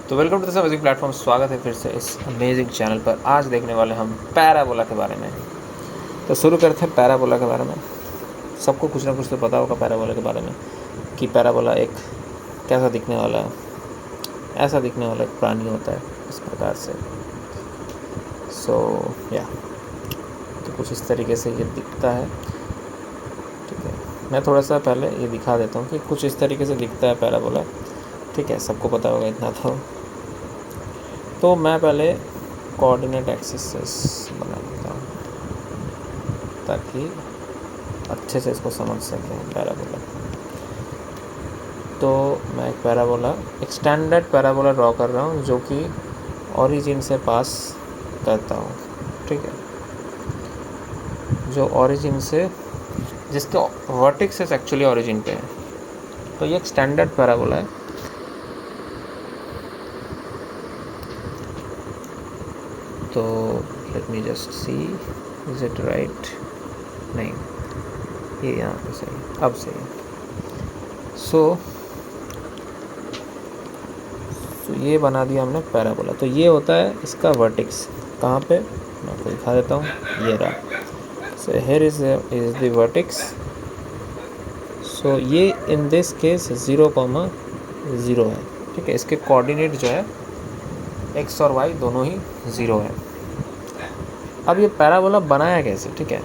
तो welcome to the amazing platform. स्वागत है फिर से इस अमेजिंग चैनल पर। आज देखने वाले हम पैराबोला के बारे में। तो शुरू करते हैं पैराबोला के बारे में। सबको कुछ ना कुछ तो पता होगा पैराबोला के बारे में कि पैराबोला एक कैसा दिखने वाला है। ऐसा दिखने वाला एक प्राणी होता है इस प्रकार से। तो कुछ इस तरीके से ये दिखता है। ठीक है, मैं थोड़ा सा पहले ये दिखा देता हूँ कि कुछ इस तरीके से दिखता है पैराबोला। ठीक है, सबको पता होगा इतना तो मैं पहले कोऑर्डिनेट एक्सिस बना देता हूँ ताकि अच्छे से इसको समझ सकें पैराबोला। तो मैं एक स्टैंडर्ड पैराबोला ड्रॉ कर रहा हूँ जो कि ओरिजिन से पास करता हूँ। ठीक है, जो ओरिजिन से जिसके वर्टेक्सेस एक्चुअली ओरिजिन पे है। तो ये एक स्टैंडर्ड पैराबोला है। तो let me just see, is it right? नहीं, ये यहाँ पे सही, अब सही है। सो ये बना दिया हमने पैराबोला। तो ये होता है इसका वर्टेक्स। कहाँ पे, मैं आपको दिखा देता हूँ, ये रहा। So here is the vertex. So ये इन दिस केस 0,0 है। ठीक है, इसके कोऑर्डिनेट जो है x और y दोनों ही 0 है। अब ये पैराबोला बनाया कैसे? ठीक है,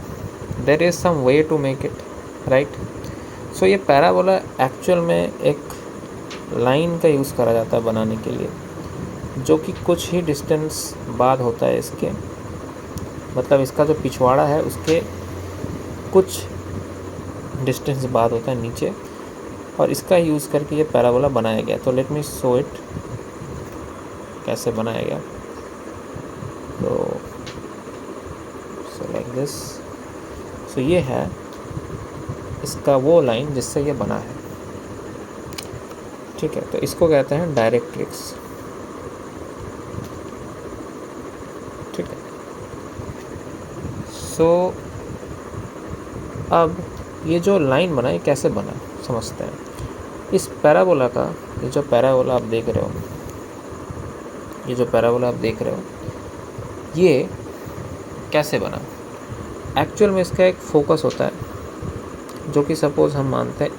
there is some way to make it right. So ये पैराबोला एक्चुअल में एक लाइन का यूज़ करा जाता है बनाने के लिए, जो कि कुछ ही डिस्टेंस बाद होता है इसके, मतलब इसका जो पिछवाड़ा है उसके कुछ डिस्टेंस बाद होता है नीचे, और इसका यूज़ करके ये पैराबोला बनाया गया। तो लेट मी शो इट कैसे बनाया गया। तो लाइक दिस। सो ये है इसका वो लाइन जिससे ये बना है। ठीक है, तो इसको कहते हैं डायरेक्ट्रिक्स। ठीक है, सो अब ये जो लाइन बना, ये कैसे बना समझते हैं। इस पैराबोला का ये जो पैराबोला आप देख रहे हो, ये कैसे बना। एक्चुअल में इसका एक फोकस होता है जो कि सपोज़ हम मानते हैं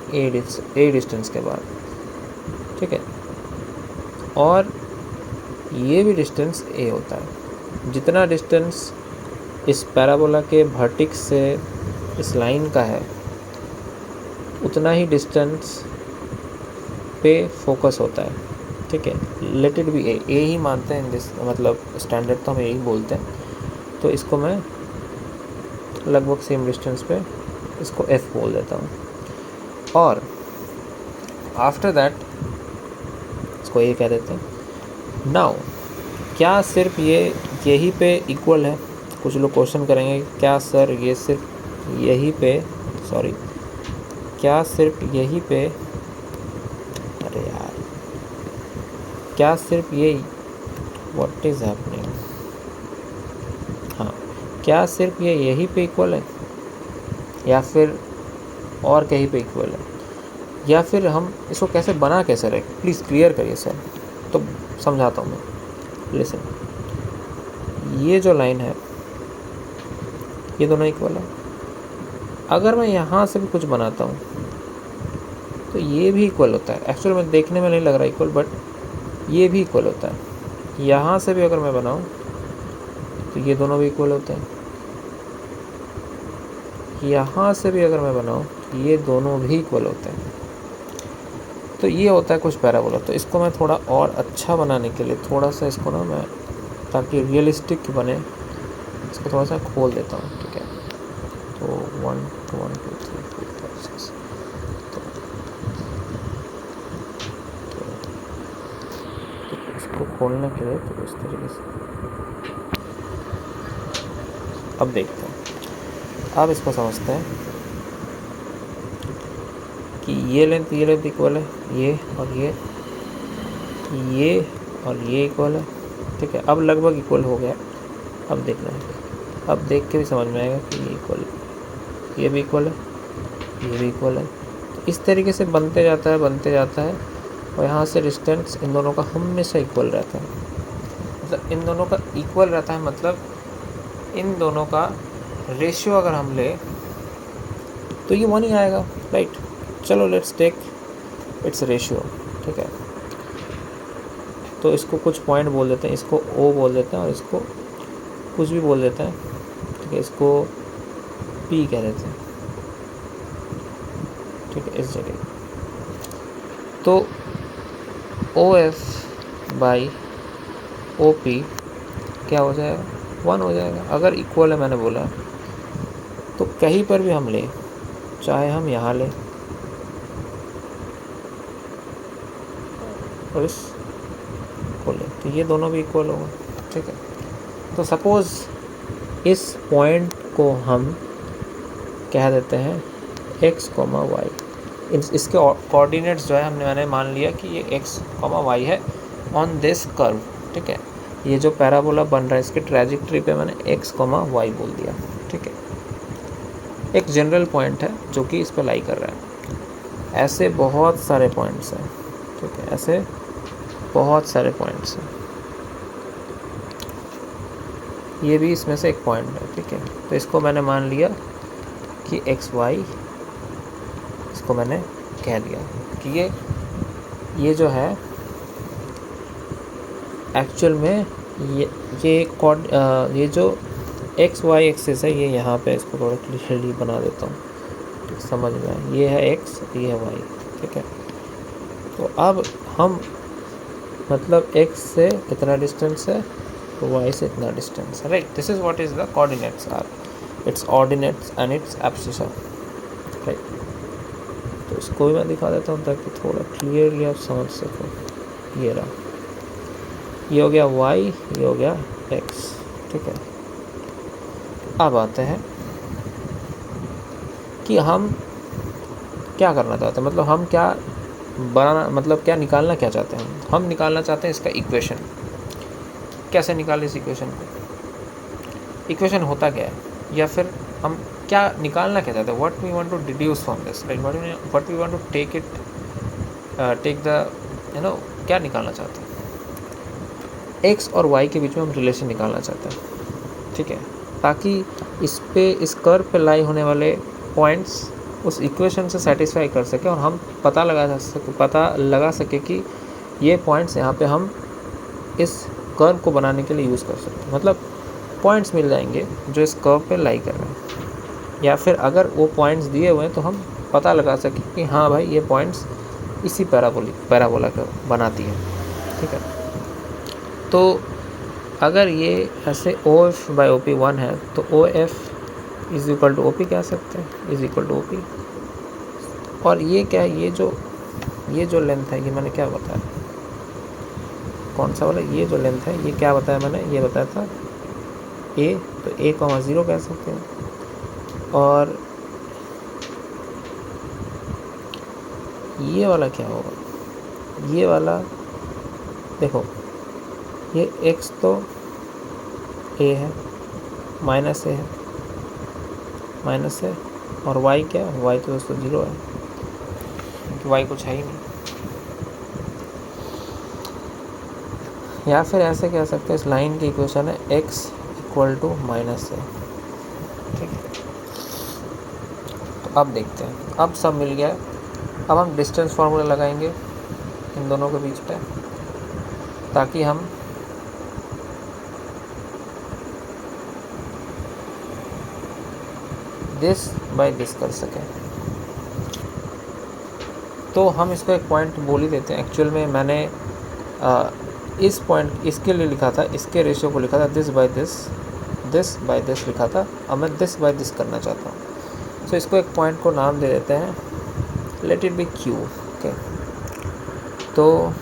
ए डिस्टेंस के बाद। ठीक है, और ये भी डिस्टेंस ए होता है। जितना डिस्टेंस इस पैराबोला के वर्टेक्स से इस लाइन का है, उतना ही डिस्टेंस पे फोकस होता है। ठीक है, लेट इट बी ए ही मानते हैं दिस, मतलब स्टैंडर्ड तो हम यही बोलते हैं। तो इसको मैं लगभग सेम डिस्टेंस पे इसको F बोल देता हूँ, और आफ्टर दैट इसको ए कह देते हैं। नाउ क्या सिर्फ यही पे इक्वल है? कुछ लोग क्वेश्चन करेंगे क्या सर ये सिर्फ यही पे, क्या सिर्फ यही पे, अरे यार, क्या सिर्फ ये, व्हाट इज़ हैपनिंग, हाँ, क्या सिर्फ ये यही पे इक्वल है या फिर और कहीं पे इक्वल है, या फिर हम इसको कैसे बना कैसे रहे? प्लीज़ क्लियर करिए सर। तो समझाता हूँ मैं। लिसन, ये जो लाइन है ये दोनों इक्वल है। अगर मैं यहाँ से भी कुछ बनाता हूँ तो ये भी इक्वल होता है। एक्चुअली में देखने में नहीं लग रहा इक्वल, बट ये भी इक्वल होता है। यहाँ से भी अगर मैं बनाऊँ तो ये दोनों भी इक्वल होते हैं। यहाँ से भी अगर मैं बनाऊँ तो ये दोनों भी इक्वल होते हैं। तो ये होता है कुछ पैराबोला। तो इसको मैं थोड़ा और अच्छा बनाने के लिए थोड़ा सा इसको ना मैं, ताकि रियलिस्टिक बने, इसको थोड़ा सा खोल देता हूँ। ठीक है, तो 1 2 1 2 3 4 5 6। तो इसको खोलने के लिए तो इस तरीके से अब देखते हैं। अब इसको समझते हैं कि ये लेंथ इक्वल है, ये और ये और ये इक्वल है। ठीक है, अब लगभग इक्वल हो गया। अब देखना है, अब देख के भी समझ में आएगा कि ये इक्वल है, ये भी इक्वल है, ये भी इक्वल है। तो इस तरीके से बनते जाता है और यहाँ से डिस्टेंस इन दोनों का हमेशा इक्वल रहता है, मतलब इन दोनों का इक्वल रहता है, मतलब इन दोनों का रेशियो अगर हम ले तो ये 1 ही आएगा, राइट। चलो लेट्स टेक इट्स रेशियो, ठीक है। तो इसको कुछ पॉइंट बोल देते हैं, इसको ओ बोल देते हैं और इसको कुछ भी बोल देते हैं, ठीक है, इसको पी कह देते हैं, ठीक है, इस जगह। तो O F by O P क्या हो जाएगा, 1 हो जाएगा। अगर इक्वल है मैंने बोला, तो कहीं पर भी हम ले, चाहे हम यहाँ लें और इस को लें, तो ये दोनों भी इक्वल होगा, ठीक है। तो सपोज़ इस पॉइंट को हम कह देते हैं x, y। इसके कोऑर्डिनेट्स जो है मैंने मान लिया कि ये x, y है ऑन दिस कर्व, ठीक है। ये जो पैराबोला बन रहा है इसके ट्रैजेक्टरी पे मैंने x, y बोल दिया, ठीक है। एक जनरल पॉइंट है जो कि इस पर लाई कर रहा है। ऐसे बहुत सारे पॉइंट्स हैं, ठीक है, ऐसे बहुत सारे पॉइंट्स हैं। ये भी इसमें से एक पॉइंट है, ठीक है। तो इसको मैंने मान लिया कि एक्स वाई, इसको मैंने कह दिया कि ये जो है एक्चुअल में ये जो एक्स वाई एक्सिस है, ये यहाँ पे इसको थोड़ा क्लियरली बना देता हूँ, ठीक, समझ में आए। ये है एक्स, ये है वाई, ठीक है। तो अब हम मतलब x से इतना डिस्टेंस है, तो y से इतना डिस्टेंस है, right. This is what is the coordinates are, its ordinates and its abscissa, right. तो इसको भी मैं दिखा देता हूँ ताकि थोड़ा क्लियरली आप समझ सको। ये रहा, ये हो गया y, ये हो गया x, ठीक है। अब आते हैं कि हम क्या करना चाहते हैं, मतलब हम क्या बनाना, मतलब क्या निकालना क्या चाहते हैं हम निकालना चाहते हैं इसका इक्वेशन। कैसे निकालें इस इक्वेशन को, इक्वेशन होता क्या है, या फिर हम क्या निकालना क्या चाहते हैं, what we want to deduce from this, right, what we want to take the क्या निकालना चाहते हैं। एक्स और वाई के बीच में हम रिलेशन निकालना चाहते हैं, ठीक है, ताकि इस कर्व पे लाई होने वाले पॉइंट्स उस इक्वेशन से सेटिस्फाई कर सके और हम पता लगा सके कि ये पॉइंट्स यहाँ पे हम इस कर्व को बनाने के लिए यूज़ कर सकते हैं। मतलब पॉइंट्स मिल जाएंगे जो इस कर्व पे लाई कर रहे हैं, या फिर अगर वो पॉइंट्स दिए हुए हैं तो हम पता लगा सकें कि हाँ भाई ये पॉइंट्स इसी पैराबोला को बनाती है, ठीक है। तो अगर ये ऐसे O F by O P 1 है, तो O F is equal to O P कह सकते हैं, is equal to O P. और ये क्या है, ये जो लेंथ है, ये मैंने क्या बताया, कौन सा वाला, ये जो लेंथ है, ये क्या बताया मैंने, ये बताया था a, तो a, 0 कह सकते हैं। और ये वाला क्या होगा, ये वाला देखो, ये x तो a है, माइनस a है, माइनस है, और y क्या है, y तो दोस्तों 0 है, क्योंकि y कुछ है ही नहीं। या फिर ऐसे कह सकते हैं, इस लाइन की इक्वेशन है x इक्वल टू माइनस है, ठीक है। तो अब देखते हैं, अब सब मिल गया। अब हम डिस्टेंस फार्मूला लगाएंगे इन दोनों के बीच पे, ताकि हम दिस बाय दिस कर सकें। तो हम इसको एक पॉइंट बोल ही देते हैं। एक्चुअल में मैंने इस पॉइंट इसके लिए लिखा था, इसके रेशियो को लिखा था दिस बाय दिस लिखा था। अब मैं दिस बाय दिस करना चाहता हूँ, तो इसको एक पॉइंट को नाम दे देते हैं, let it be Q, okay. तो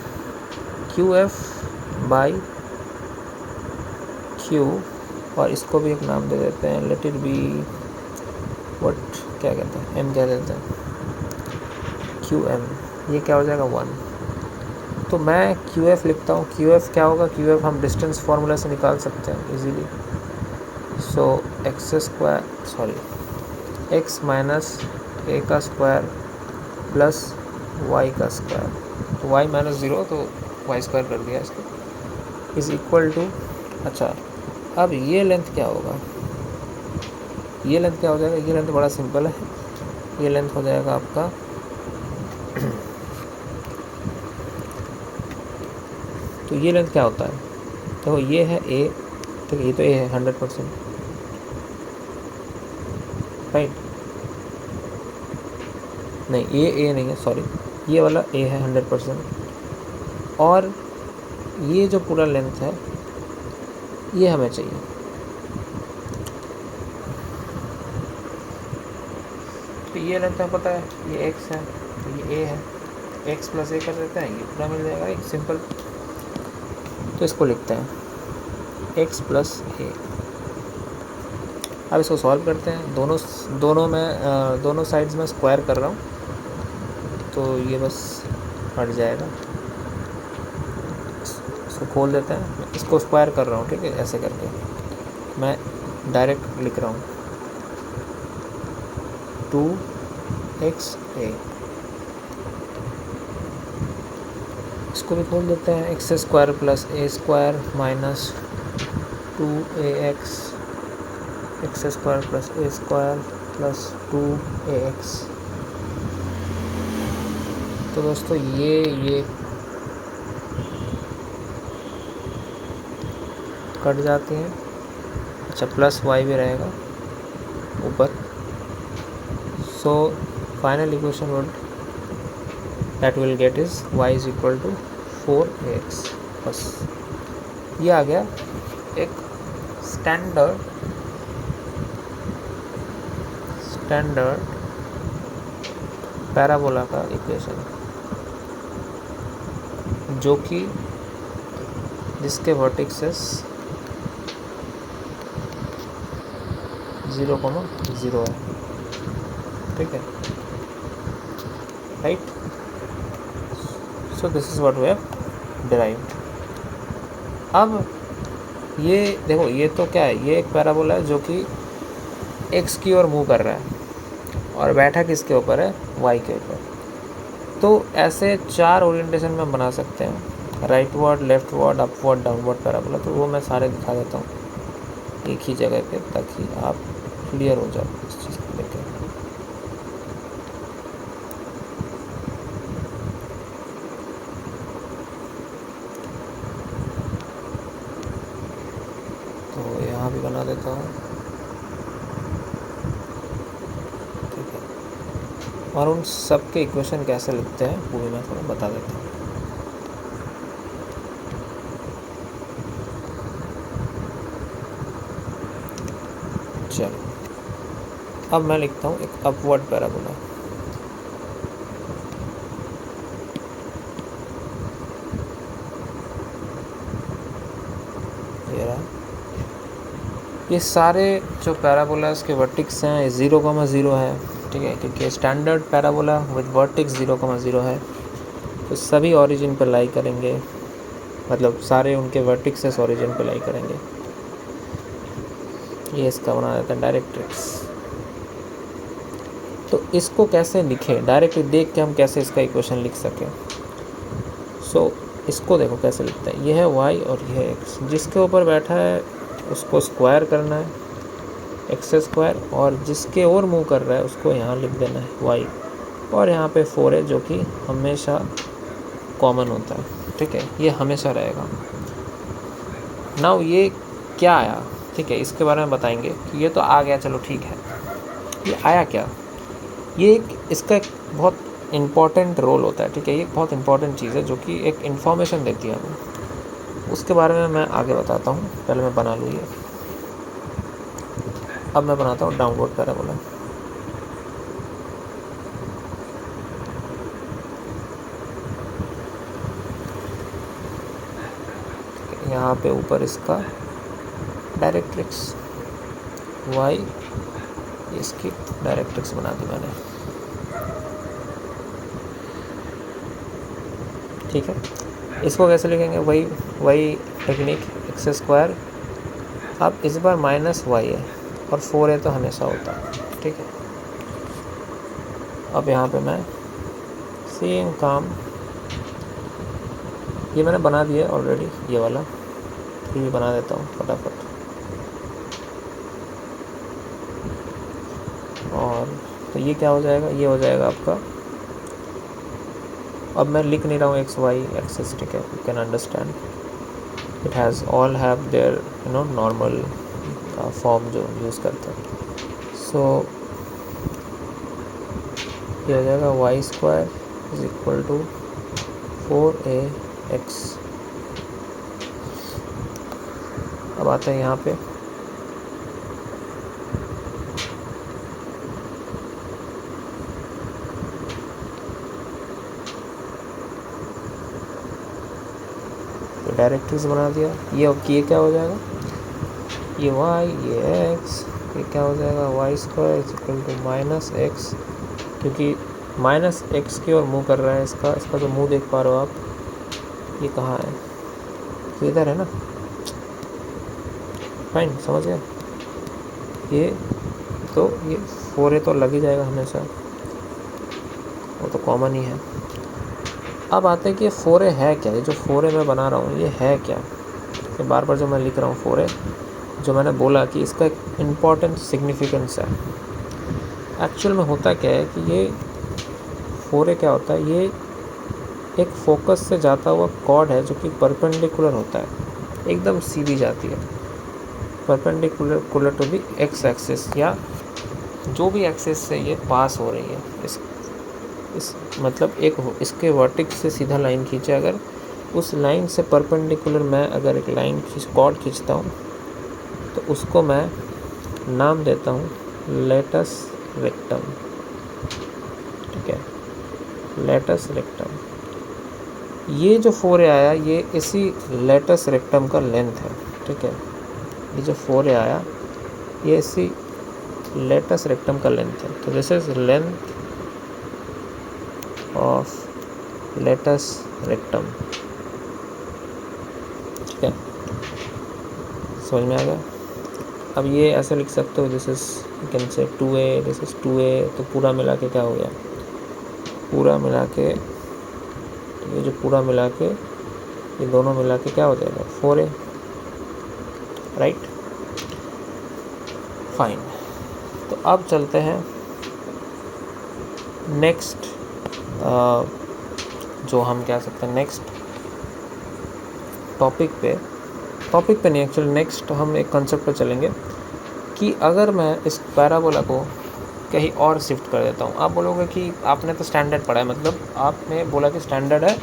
क्यू एफ बाई क्यू, और इसको भी एक नाम दे देते हैं, लेट इट बी व्हाट, क्या कहते हैं, एम कह देते हैं, क्यू एम। ये क्या हो जाएगा 1। तो मैं क्यू एफ लिखता हूँ, क्यू एफ क्या होगा, क्यू एफ हम डिस्टेंस फार्मूला से निकाल सकते हैं इजीली। सो एक्स माइनस ए का स्क्वायर प्लस वाई का स्क्वायर तो वाई माइनस ज़ीरो, तो वाई स्क्वायर कर दिया इसको, इज़ इक्वल टू, अच्छा अब ये लेंथ क्या होगा, ये लेंथ क्या हो जाएगा, ये लेंथ बड़ा सिंपल है, ये लेंथ हो जाएगा आपका तो ये लेंथ क्या होता है, तो ये है ए, ठीक है, ये तो ए है 100%, राइट, नहीं ए नहीं है, सॉरी, ये वाला ए है 100%, और ये जो पूरा लेंथ है ये हमें चाहिए, तो ये लेंथ हमें पता है, ये एक्स है, तो ये ए है, एक्स प्लस ए कर देते हैं, ये पूरा मिल जाएगा एक सिंपल, तो इसको लिखते हैं एक्स प्लस ए। अब इसको सॉल्व करते हैं, दोनों साइड्स में स्क्वायर कर रहा हूँ, तो ये बस हट जाएगा, इसको खोल देते हैं, इसको स्क्वायर कर रहा हूँ, ठीक है, ऐसे करके मैं डायरेक्ट लिख रहा हूँ 2xa, इसको भी खोल देते हैं, x square plus a square minus 2ax, x square plus a square plus 2ax। तो दोस्तों ये कट जाते हैं, अच्छा प्लस वाई भी रहेगा ऊपर, so final equation would that will get is y is equal to 4ax, बस ये आ गया एक स्टैंडर्ड पैराबोला का इक्वेशन, जो कि जिसके वर्टिक्सेस 0,0 है, ठीक है, right, so this is what we have derived. अब ये देखो, ये तो क्या है, ये एक पैराबोला है जो कि एक्स की ओर मूव कर रहा है, और बैठा किसके ऊपर है, वाई के ऊपर, तो ऐसे 4 ओरिएंटेशन में बना सकते हैं, right word, left word, upward, downward parabola, तो वो मैं सारे दिखा देता हूँ एक ही जगह पे, ताकि आप क्लियर हो जाओ इस चीज़ को लेकर। तो यहाँ भी बना देता हूँ, ठीक है, और उन सब के इक्वेशन कैसे लिखते हैं वो भी मैं थोड़ा बता देता हूँ। चलो, अब मैं लिखता हूँ एक अपवर्ड पैराबोला, ये सारे जो पैराबोलास के वर्टिक्स हैं 0,0 है, ठीक है, क्योंकि स्टैंडर्ड पैराबोला विद वर्टिक्स 0,0 है, तो सभी ओरिजिन पर लाई करेंगे, मतलब सारे उनके वर्टिक्सेस ओरिजिन पर लाई करेंगे। ये इसका बना देता है डायरेक्ट्रिक्स। तो इसको कैसे लिखें, डायरेक्ट देख के हम कैसे इसका इक्वेशन लिख सकें। सो इसको देखो कैसे लिखते हैं, ये है y और ये है x, जिसके ऊपर बैठा है उसको स्क्वायर करना है एक्स स्क्वायर, और जिसके और मूव कर रहा है उसको यहाँ लिख देना है y, और यहाँ पे 4 है जो कि हमेशा कॉमन होता है, ठीक है, ये हमेशा रहेगा। नाउ ये क्या आया, ठीक है, इसके बारे में बताएंगे कि ये तो आ गया, चलो ठीक है, ये आया क्या, ये इसका एक बहुत इम्पॉर्टेंट रोल होता है, ठीक है, ये बहुत इम्पॉर्टेंट चीज़ है जो कि एक इन्फॉर्मेशन देती है हमें, उसके बारे में मैं आगे बताता हूँ, पहले मैं बना लूँ ये। अब मैं बनाता हूँ डाउनवर्ड पैराबोला। यहाँ पे ऊपर इसका डायरेक्ट्रिक्स y, इसकी डायरेक्ट्रिक्स बना दी मैंने, ठीक है। इसको कैसे लिखेंगे, वही टेक्निक, एक्स स्क्वायर, अब इस बार माइनस y है और 4 है तो हमेशा होता है, ठीक है। अब यहाँ पे मैं सेम काम ये मैंने बना दिया ऑलरेडी, ये वाला फिर भी बना देता हूँ फटाफट। और तो ये क्या हो जाएगा, ये हो जाएगा आपका, अब मैं लिख नहीं रहा हूँ एक्स वाई एक्सेस, ठीक है, you can understand it has all have their normal form जो यूज़ करते हैं। सो ये हो जाएगा Y square is equal to 4ax। अब आते हैं यहाँ पे, तो डायरेक्टरीज बना दिया। ये अब ये क्या हो जाएगा, ये y ये x, ये क्या हो जाएगा Y square is equal to minus X, क्योंकि माइनस एक्स की ओर मूव कर रहा है इसका जो मुंह देख पा रहे हो आप, ये कहाँ है, तो इधर है ना, फाइन, समझ गए। ये तो ये 4a तो लग ही जाएगा हमेशा, वो तो कॉमन ही है। अब आते हैं कि ये 4a है क्या, ये जो 4a मैं बना रहा हूँ ये है क्या, ये बार बार जो मैं लिख रहा हूँ 4a, जो मैंने बोला कि इसका एक इम्पॉर्टेंट सिग्निफिकेंस है। एक्चुअल में होता क्या है कि ये 4a क्या होता है, ये एक फोकस से जाता हुआ कॉर्ड है जो कि परपेंडिकुलर होता है, एकदम सीधी जाती है, perpendicular to the X axis, या जो भी एक्सिस से ये पास हो रही है। इस मतलब एक इसके वर्टेक्स से सीधा लाइन खींचे, अगर उस लाइन से परपेंडिकुलर मैं अगर एक लाइन कॉर्ड खींचता हूँ तो उसको मैं नाम देता हूँ लेटस रेक्टम, ठीक है, लेटस रेक्टम। ये जो 4a आया ये इसी लेटस रेक्टम का लेंथ है, ठीक है, ये जो 4a आया ये इसी लेटस रेक्टम का लेंथ है। तो this is length of latus rectum, ठीक है, समझ में आ गया। अब ये ऐसे लिख सकते हो, this is you can say 2a, this is 2a, तो पूरा मिला के क्या हो गया, पूरा मिला के ये जो पूरा मिला के ये दोनों मिला के क्या हो जाएगा 4a, राइट, फाइन। तो अब चलते हैं नेक्स्ट, जो हम कह सकते हैं नेक्स्ट टॉपिक पे नहीं, एक्चुअली नेक्स्ट हम एक कंसेप्ट पे चलेंगे कि अगर मैं इस पैराबोला को कहीं और शिफ्ट कर देता हूँ। आप बोलोगे कि आपने तो स्टैंडर्ड पढ़ा है, मतलब आपने बोला कि स्टैंडर्ड है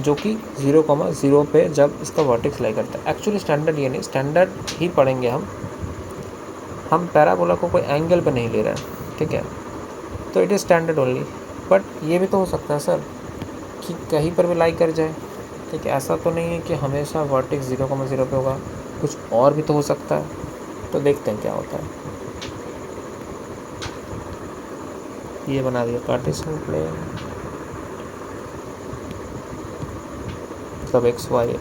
जो कि 0,0 पे जब इसका वर्टेक्स लाई करता है। एक्चुअली स्टैंडर्ड ये नहीं, स्टैंडर्ड ही पढ़ेंगे हम पैराबोला को कोई एंगल पे नहीं ले रहे हैं, ठीक है, तो it is standard only. But ये भी तो हो सकता है सर कि कहीं पर भी लाई कर जाए, ठीक है, ऐसा तो नहीं है कि हमेशा वर्टेक्स 0,0 पे होगा, कुछ और भी तो हो सकता है। तो देखते हैं क्या होता है। ये बना दिया कार्टेशियन प्लेन, सब एक्स वाई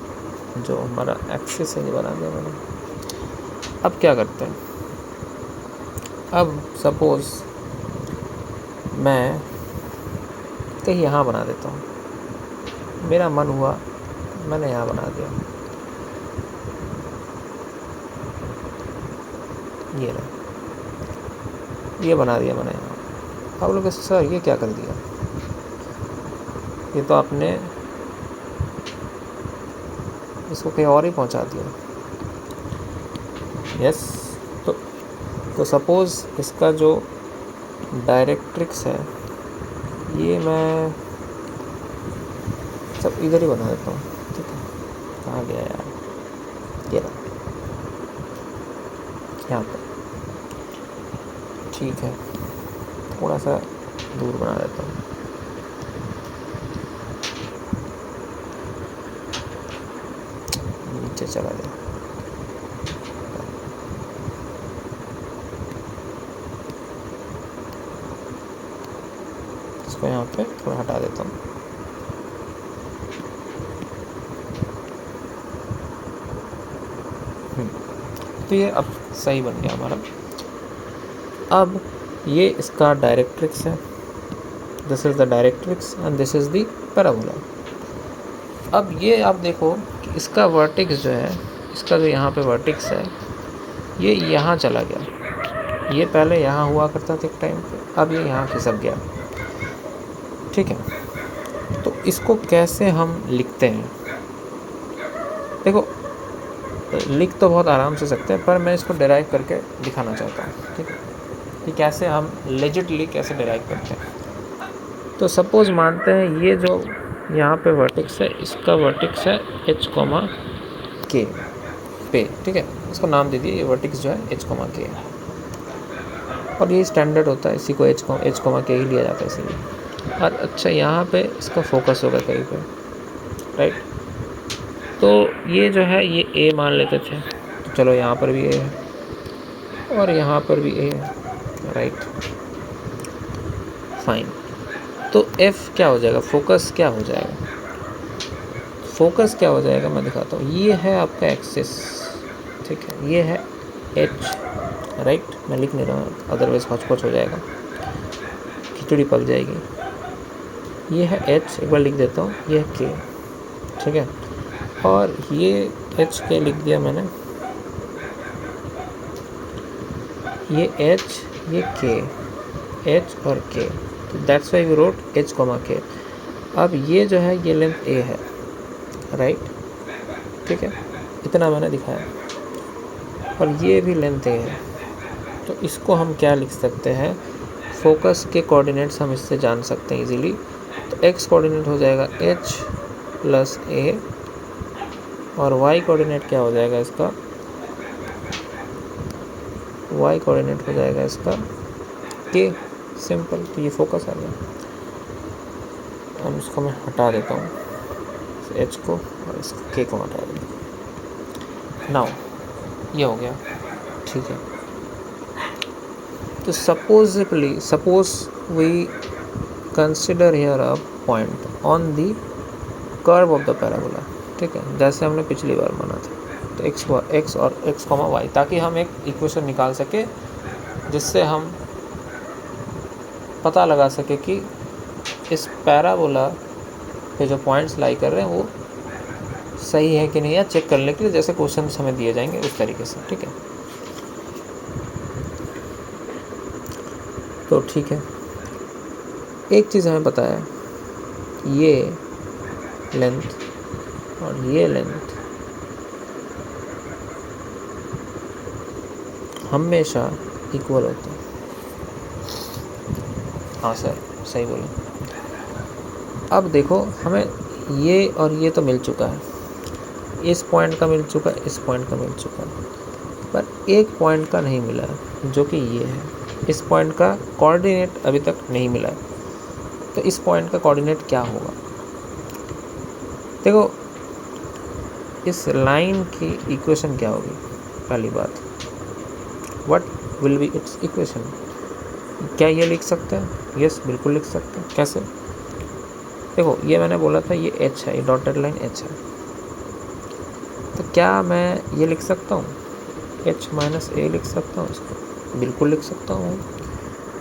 जो हमारा एक्सिस है ये बना दिया मैंने। अब क्या करते हैं, अब सपोज़ मैं कहीं यहाँ बना देता हूँ, मेरा मन हुआ मैंने यहाँ बना दिया, ये रहा, ये बना दिया मैंने यहाँ। आप लोग सर ये क्या कर दिया, ये तो आपने इसको कहीं और ही पहुँचा दिया। यस, तो सपोज़ इसका जो डायरेक्ट्रिक्स है ये मैं सब इधर ही बना देता हूँ, ठीक है, कहाँ गया यार, ये रहा यहाँ पर, ठीक है, थोड़ा सा दूर बना देता हूँ। नीचे चला गया, इसको यहाँ पे थोड़ा हटा देता हूँ। तो ये अब सही बन गया हमारा। अब ये इसका डायरेक्ट्रिक्स है, this is the directrix and this is the parabola. अब ये आप देखो कि इसका वर्टेक्स जो है, इसका जो यहाँ पे वर्टेक्स है, ये यहाँ चला गया। ये पहले यहाँ हुआ करता था एक टाइम पे, अब ये यहाँ खिसक गया। ठीक है, तो इसको कैसे हम लिखते हैं? देखो, लिख तो बहुत आराम से सकते हैं, पर मैं इसको डिराइव करके दिखाना चाहता हूँ। ठीक है, कि कैसे हम लेजिटली कैसे डिराइव करते हैं। तो सपोज़ मानते हैं ये जो यहाँ पे वर्टेक्स है, इसका वर्टेक्स है h, k पे। ठीक है, इसको नाम दे दिए, ये वर्टेक्स जो है h, k है, और ये स्टैंडर्ड होता है, इसी को h, k ही लिया जाता है इसीलिए। और अच्छा, यहाँ पे इसका फोकस होगा कहीं पे, राइट। तो ये जो है ये a मान लेते थे, तो चलो यहाँ पर भी a है और यहाँ पर भी a है, राइट, फाइन। तो f क्या हो जाएगा, फोकस क्या हो जाएगा? फोकस क्या हो जाएगा मैं दिखाता हूँ। ये है आपका एक्सिस, ठीक है, ये है h, राइट। मैं लिख नहीं रहा हूँ, अदरवाइज हौच-पौच हो जाएगा, खिचड़ी पक जाएगी। ये है h, एक बार लिख देता हूँ, ये है k, ठीक है, और ये h k लिख दिया मैंने, ये h, ये k, h और k, तो that's why we wrote h, k। अब ये जो है ये लेंथ a है, राइट, ठीक है, इतना मैंने दिखाया, और ये भी लेंथ a है। तो इसको हम क्या लिख सकते हैं? फोकस के कोऑर्डिनेट्स हम इससे जान सकते हैं इजीली। तो x कोऑर्डिनेट हो जाएगा h प्लस a, और y कोऑर्डिनेट क्या हो जाएगा इसका? y कोऑर्डिनेट हो जाएगा इसका k, सिंपल। तो ये फोकस आ गया। अब इसको मैं हटा देता हूँ, h को, और इसको k को हटा देता हूँ। नाउ ये हो गया, ठीक है। तो suppose we consider here a point on the curve of the parabola, ठीक है, जैसे हमने पिछली बार माना था। तो x और x, y, ताकि हम एक इक्वेशन निकाल सके जिससे हम पता लगा सके कि इस पैराबोला पे जो पॉइंट्स लाई कर रहे हैं वो सही है कि नहीं, या चेक करने के लिए जैसे क्वेश्चन हमें दिए जाएंगे उस तरीके से, ठीक है। तो ठीक है, एक चीज़ हमें पता है, ये लेंथ और ये लेंथ हमेशा इक्वल होते हैं। हाँ सर, सही बोले। अब देखो, हमें ये और ये तो मिल चुका है, इस पॉइंट का मिल चुका है, इस पॉइंट का मिल चुका है, पर एक पॉइंट का नहीं मिला है, जो कि ये है। इस पॉइंट का कोऑर्डिनेट अभी तक नहीं मिला है। तो इस पॉइंट का कोऑर्डिनेट क्या होगा? देखो, इस लाइन की इक्वेशन क्या होगी? पहली बात, what will be it's equation? क्या ये लिख सकते हैं? यस, बिल्कुल लिख सकते हैं। कैसे? देखो, ये मैंने बोला था ये h है, ये डॉटेड लाइन h है, तो क्या मैं ये लिख सकता हूँ? h माइनस a लिख सकता हूँ इसको? बिल्कुल लिख सकता हूँ।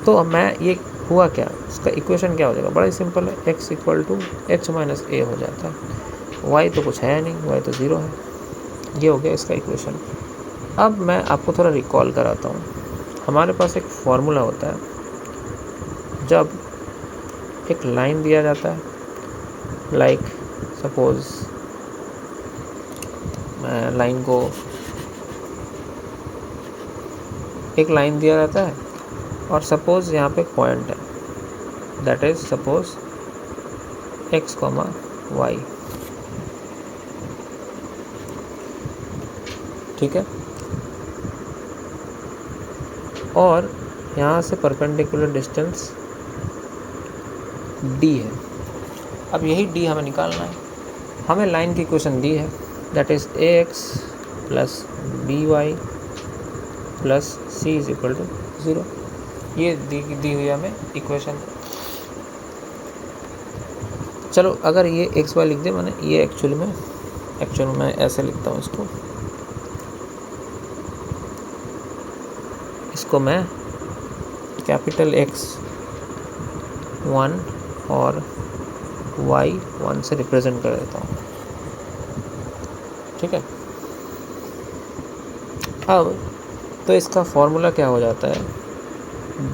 तो अब मैं ये हुआ क्या, इसका इक्वेशन क्या हो जाएगा? बड़ा ही सिंपल है, x equal to h minus a हो जाता है। y तो कुछ है नहीं, y तो 0 है। ये हो गया इसका इक्वेशन। अब मैं आपको थोड़ा रिकॉल कराता हूँ। हमारे पास एक फॉर्मूला होता है, जब एक लाइन दिया जाता है, लाइक सपोज मैं लाइन को, एक लाइन दिया रहता है और सपोज यहाँ पे पॉइंट है, that is suppose x, y, ठीक है, और यहाँ से परपेंडिकुलर डिस्टेंस d है। अब यही d हमें निकालना है। हमें लाइन की इक्वेशन दी है, that is ax plus by plus c is equal to 0। ये दी हुई हमें इक्वेशन। चलो, अगर ये एक्स वाई लिख दे, मैंने ये एक्चुअल में मैं ऐसे लिखता हूँ इसको मैं कैपिटल X 1 और Y 1 से रिप्रेजेंट कर देता हूँ। ठीक है। अब तो इसका फॉर्मूला क्या हो जाता है,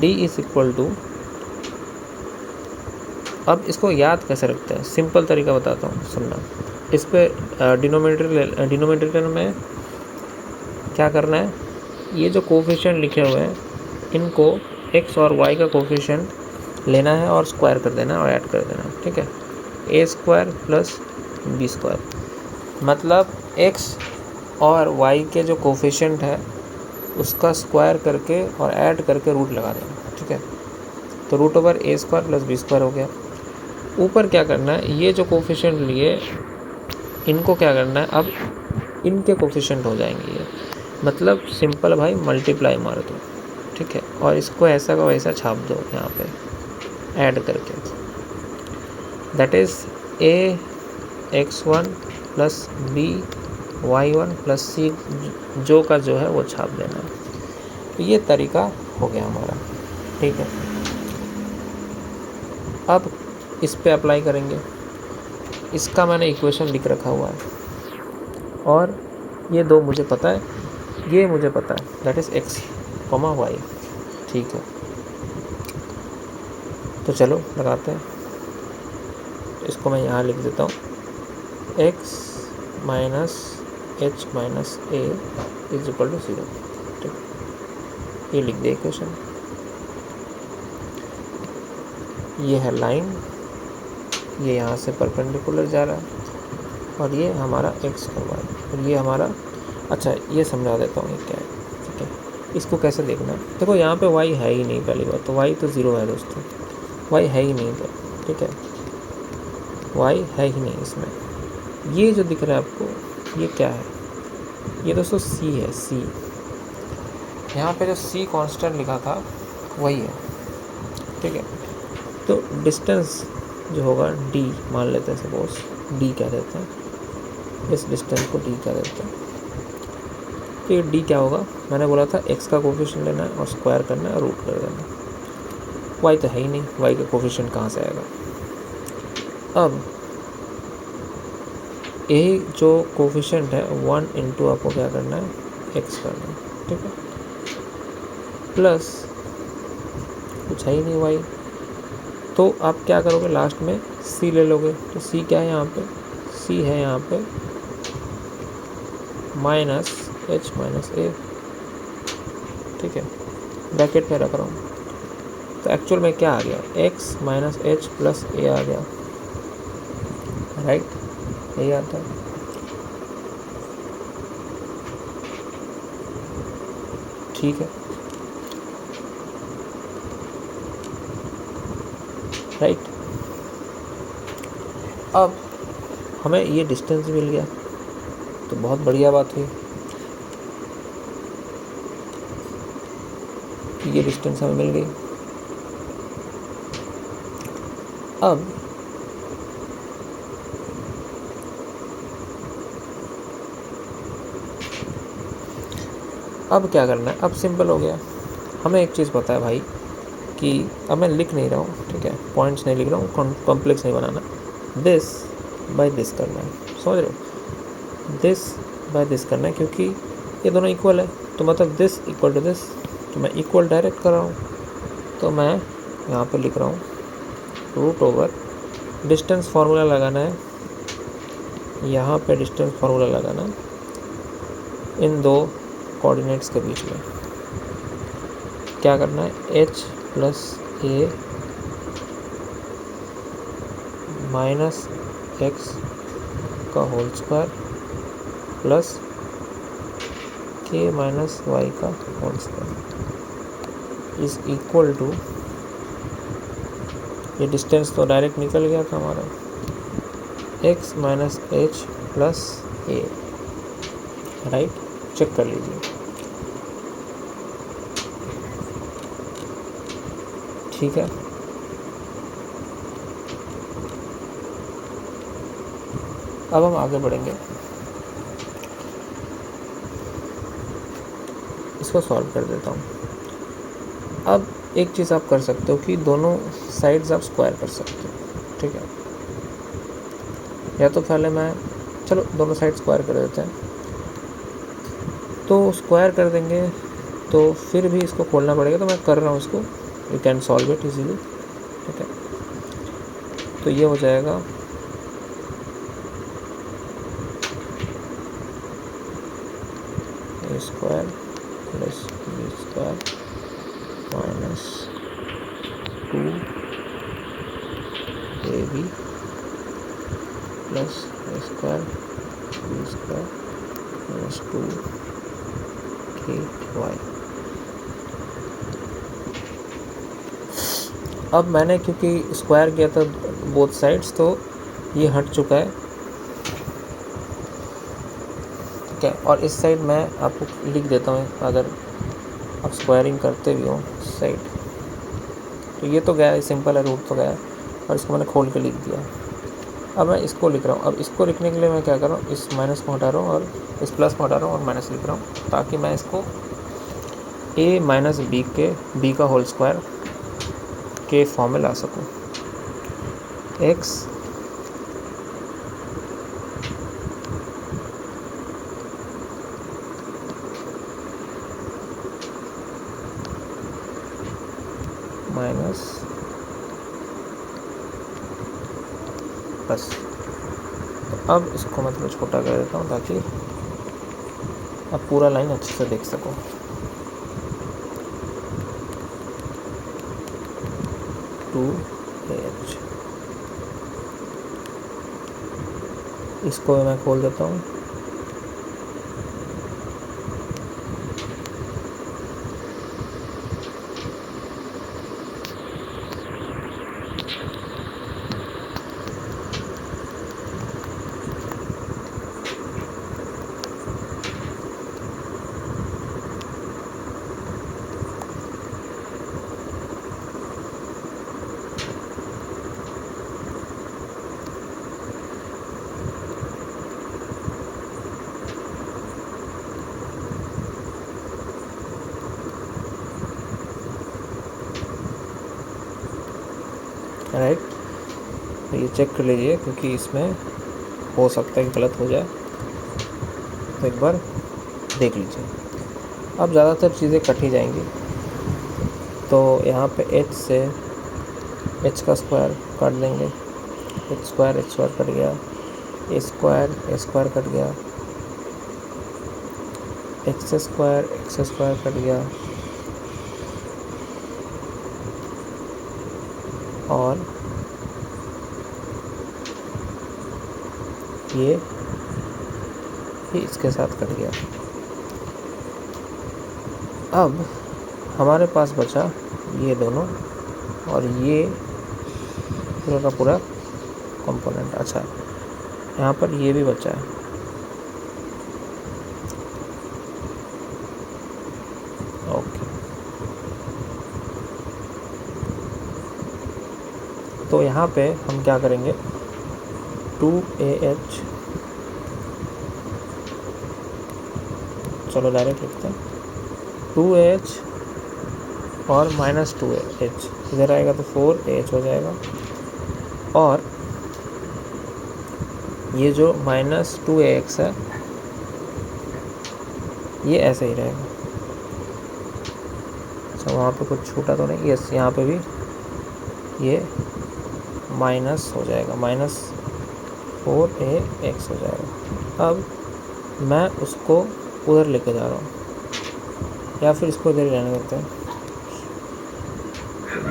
d इज इक्वल टू, अब इसको याद कैसे रखते हैं, सिंपल तरीका बताता हूँ सुनना। इस पे डिनोमिनेटर में क्या करना है, ये जो कोफिशिएंट लिखे हुए हैं इनको x और y का कोफिशिएंट लेना है और स्क्वायर कर देना और ऐड कर देना, ठीक है। a square plus b square, मतलब x और y के जो कोफिशिएंट है उसका स्क्वायर करके और ऐड करके रूट लगा देना, ठीक है। तो root over a square plus b square हो गया। ऊपर क्या करना है, ये जो कोफिशिएंट लिए इनको क्या करना है, अब इनके कोफिशिएंट हो जाएंगे ये, मतलब सिंपल भाई मल्टीप्लाई मार दो, ठीक है। और इसको ऐसा का वैसा छाप दो यहाँ पे ऐड करके, that is a x1 plus b y1 plus c जो का जो है वो छाप देना है। तो ये तरीका हो गया हमारा, ठीक है। अब इस पे अप्लाई करेंगे, इसका मैंने इक्वेशन लिख रखा हुआ है और ये दो मुझे पता है, ये मुझे पता है, दैट इज़ x, y, ठीक है। तो चलो लगाते हैं, इसको मैं यहाँ लिख देता हूँ, x minus h minus a is equal to 0, ठीक। ये लिख दे इक्वेशन, ये है लाइन, ये यहाँ से परपेंडिकुलर जा रहा है और ये हमारा x और y, और ये हमारा, अच्छा ये समझा देता हूँ ये क्या है, ठीक है। इसको कैसे देखना है, देखो यहाँ पे y है ही नहीं, पहली बात तो y तो 0 है दोस्तों, y है ही नहीं तो, ठीक है, y है ही नहीं इसमें। ये जो दिख रहा है आपको ये क्या है, ये दोस्तों c है, c, यहाँ पे जो c कांस्टेंट लिखा था वही है, ठीक है। तो डिस्टेंस जो होगा d मान लेते हैं, सपोज d कह देते हैं, इस डिस्टेंस को d कह देते हैं। तो ये d क्या होगा, मैंने बोला था x का कोफिशिएंट लेना है और स्क्वायर करना है और रूट कर देना। y तो है ही नहीं, y का कोफिशिएंट कहाँ से आएगा। अब यही जो कोफिशिएंट है 1 इंटू आपको क्या करना है, x करना है, ठीक है, प्लस कुछ है ही नहीं y, तो आप क्या करोगे लास्ट में c ले लोगे। तो c क्या है यहाँ पे, c है यहाँ पे माइनस h माइनस a, ठीक है, ब्रैकेट में रख रहा हूँ। तो एक्चुअल में क्या आ गया, x minus h plus a आ गया, राइट, यही आता है। ठीक है, राइट। अब हमें ये डिस्टेंस मिल गया तो बहुत बढ़िया बात हुई, ये डिस्टेंस हमें मिल गई। अब क्या करना है, अब सिंपल हो गया। हमें एक चीज़ पता है भाई कि अब मैं लिख नहीं रहा हूँ, ठीक है, पॉइंट्स नहीं लिख रहा हूँ, कॉम्प्लेक्स नहीं बनाना, दिस बाय दिस करना है, समझ रहे हो, दिस बाय दिस करना है, क्योंकि ये दोनों इक्वल है। तो मतलब दिस इक्वल टू दिस, तो मैं इक्वल डायरेक्ट कर रहा हूँ, तो मैं यहाँ पे लिख रहा हूँ रूट ओवर, डिस्टेंस फार्मूला लगाना है, यहाँ पे डिस्टेंस फार्मूला लगाना है इन दो कोऑर्डिनेट्स के बीच में। क्या करना है, h plus a minus x का whole square plus k minus Y का whole square is equal to, ये डिस्टेंस तो डायरेक्ट निकल गया था हमारा, x minus h plus a, right, check कर लीजिए। ठीक है, अब हम आगे बढ़ेंगे, इसको सॉल्व कर देता हूँ। अब एक चीज़ आप कर सकते हो कि दोनों साइड्स आप स्क्वायर कर सकते हो, ठीक है। या तो पहले मैं चलो दोनों साइड स्क्वायर कर देते हैं। तो स्क्वायर कर देंगे तो फिर भी इसको खोलना पड़ेगा, तो मैं कर रहा हूँ इसको। You can solve it easily, ठीक है। तो ये हो जाएगा a square plus b square minus 2ab plus a square b square minus 2ky। अब मैंने क्योंकि स्क्वायर किया था बोथ साइड्स, तो ये हट चुका है, ठीक है। और इस साइड मैं आपको लिख देता हूँ, अगर आप स्क्वायरिंग करते भी हो साइड, तो ये तो गया है, सिंपल है, रूट तो गया है, और इसको मैंने खोल के लिख दिया। अब मैं इसको लिख रहा हूँ। अब इसको लिखने के लिए मैं क्या कर रहा हूँ, इस माइनस को हटा रहा हूँ और इस प्लस को हटा रहा हूँ और माइनस लिख रहा हूँ, ताकि मैं इसको a माइनस बी का होल स्क्वायर के फॉर्म में ला सकूँ। x माइनस बस। तो अब इसको मैं थोड़ा छोटा कर देता हूँ, ताकि अब पूरा लाइन अच्छे से देख सको। टू एच, इसको मैं खोल देता हूँ। राइट, तो ये चेक कर लीजिए, क्योंकि इसमें हो सकता है कि गलत हो जाए, तो एक बार देख लीजिए। अब ज़्यादातर चीज़ें कट ही जाएंगी, तो यहाँ पे h से h का स्क्वायर काट देंगे, h स्क्वायर कट गया, a स्क्वायर कट गया, x स्क्वायर कट गया, और ये इसके साथ कट गया। अब हमारे पास बचा ये दोनों और ये पूरा का पूरा कंपोनेंट। अच्छा, यहाँ पर ये भी बचा है, ओके। तो यहाँ पे हम क्या करेंगे, 2ah, चलो डायरेक्ट लिखते हैं, 2ah और माइनस 2h इधर आएगा तो 4ah हो जाएगा, और ये जो माइनस 2ax है ये ऐसे ही रहेगा। अच्छा, वहाँ पे कुछ छूटा तो नहीं, यस, यहाँ पे भी ये माइनस हो जाएगा, माइनस 4ax हो जाएगा। अब मैं उसको उधर लेके जा रहा हूँ, या फिर इसको इधर ही रहने देते हैं।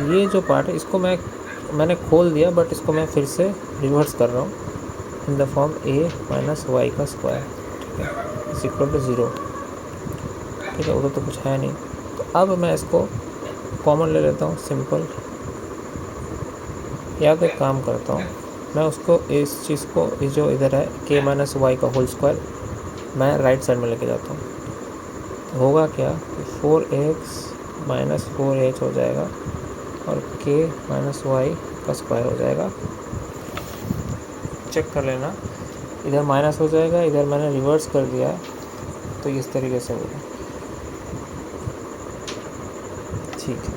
ये जो पार्ट है इसको मैंने खोल दिया, बट इसको मैं फिर से रिवर्स कर रहा हूँ in the form a minus Y का स्क्वायर, ठीक है, इज इक्वल टू 0, ठीक है। उधर तो कुछ है नहीं, तो अब मैं इसको कॉमन ले लेता हूँ, सिंपल। या तो एक काम करता हूँ, मैं उसको इस चीज़ को, इस जो इधर है k माइनस वाई का होल स्क्वायर, मैं राइट साइड में लेके जाता हूँ। तो होगा क्या, 4x माइनस 4h हो जाएगा और k माइनस वाई का स्क्वायर हो जाएगा। चेक कर लेना, इधर माइनस हो जाएगा, इधर मैंने रिवर्स कर दिया है, तो इस तरीके से होगा, ठीक है।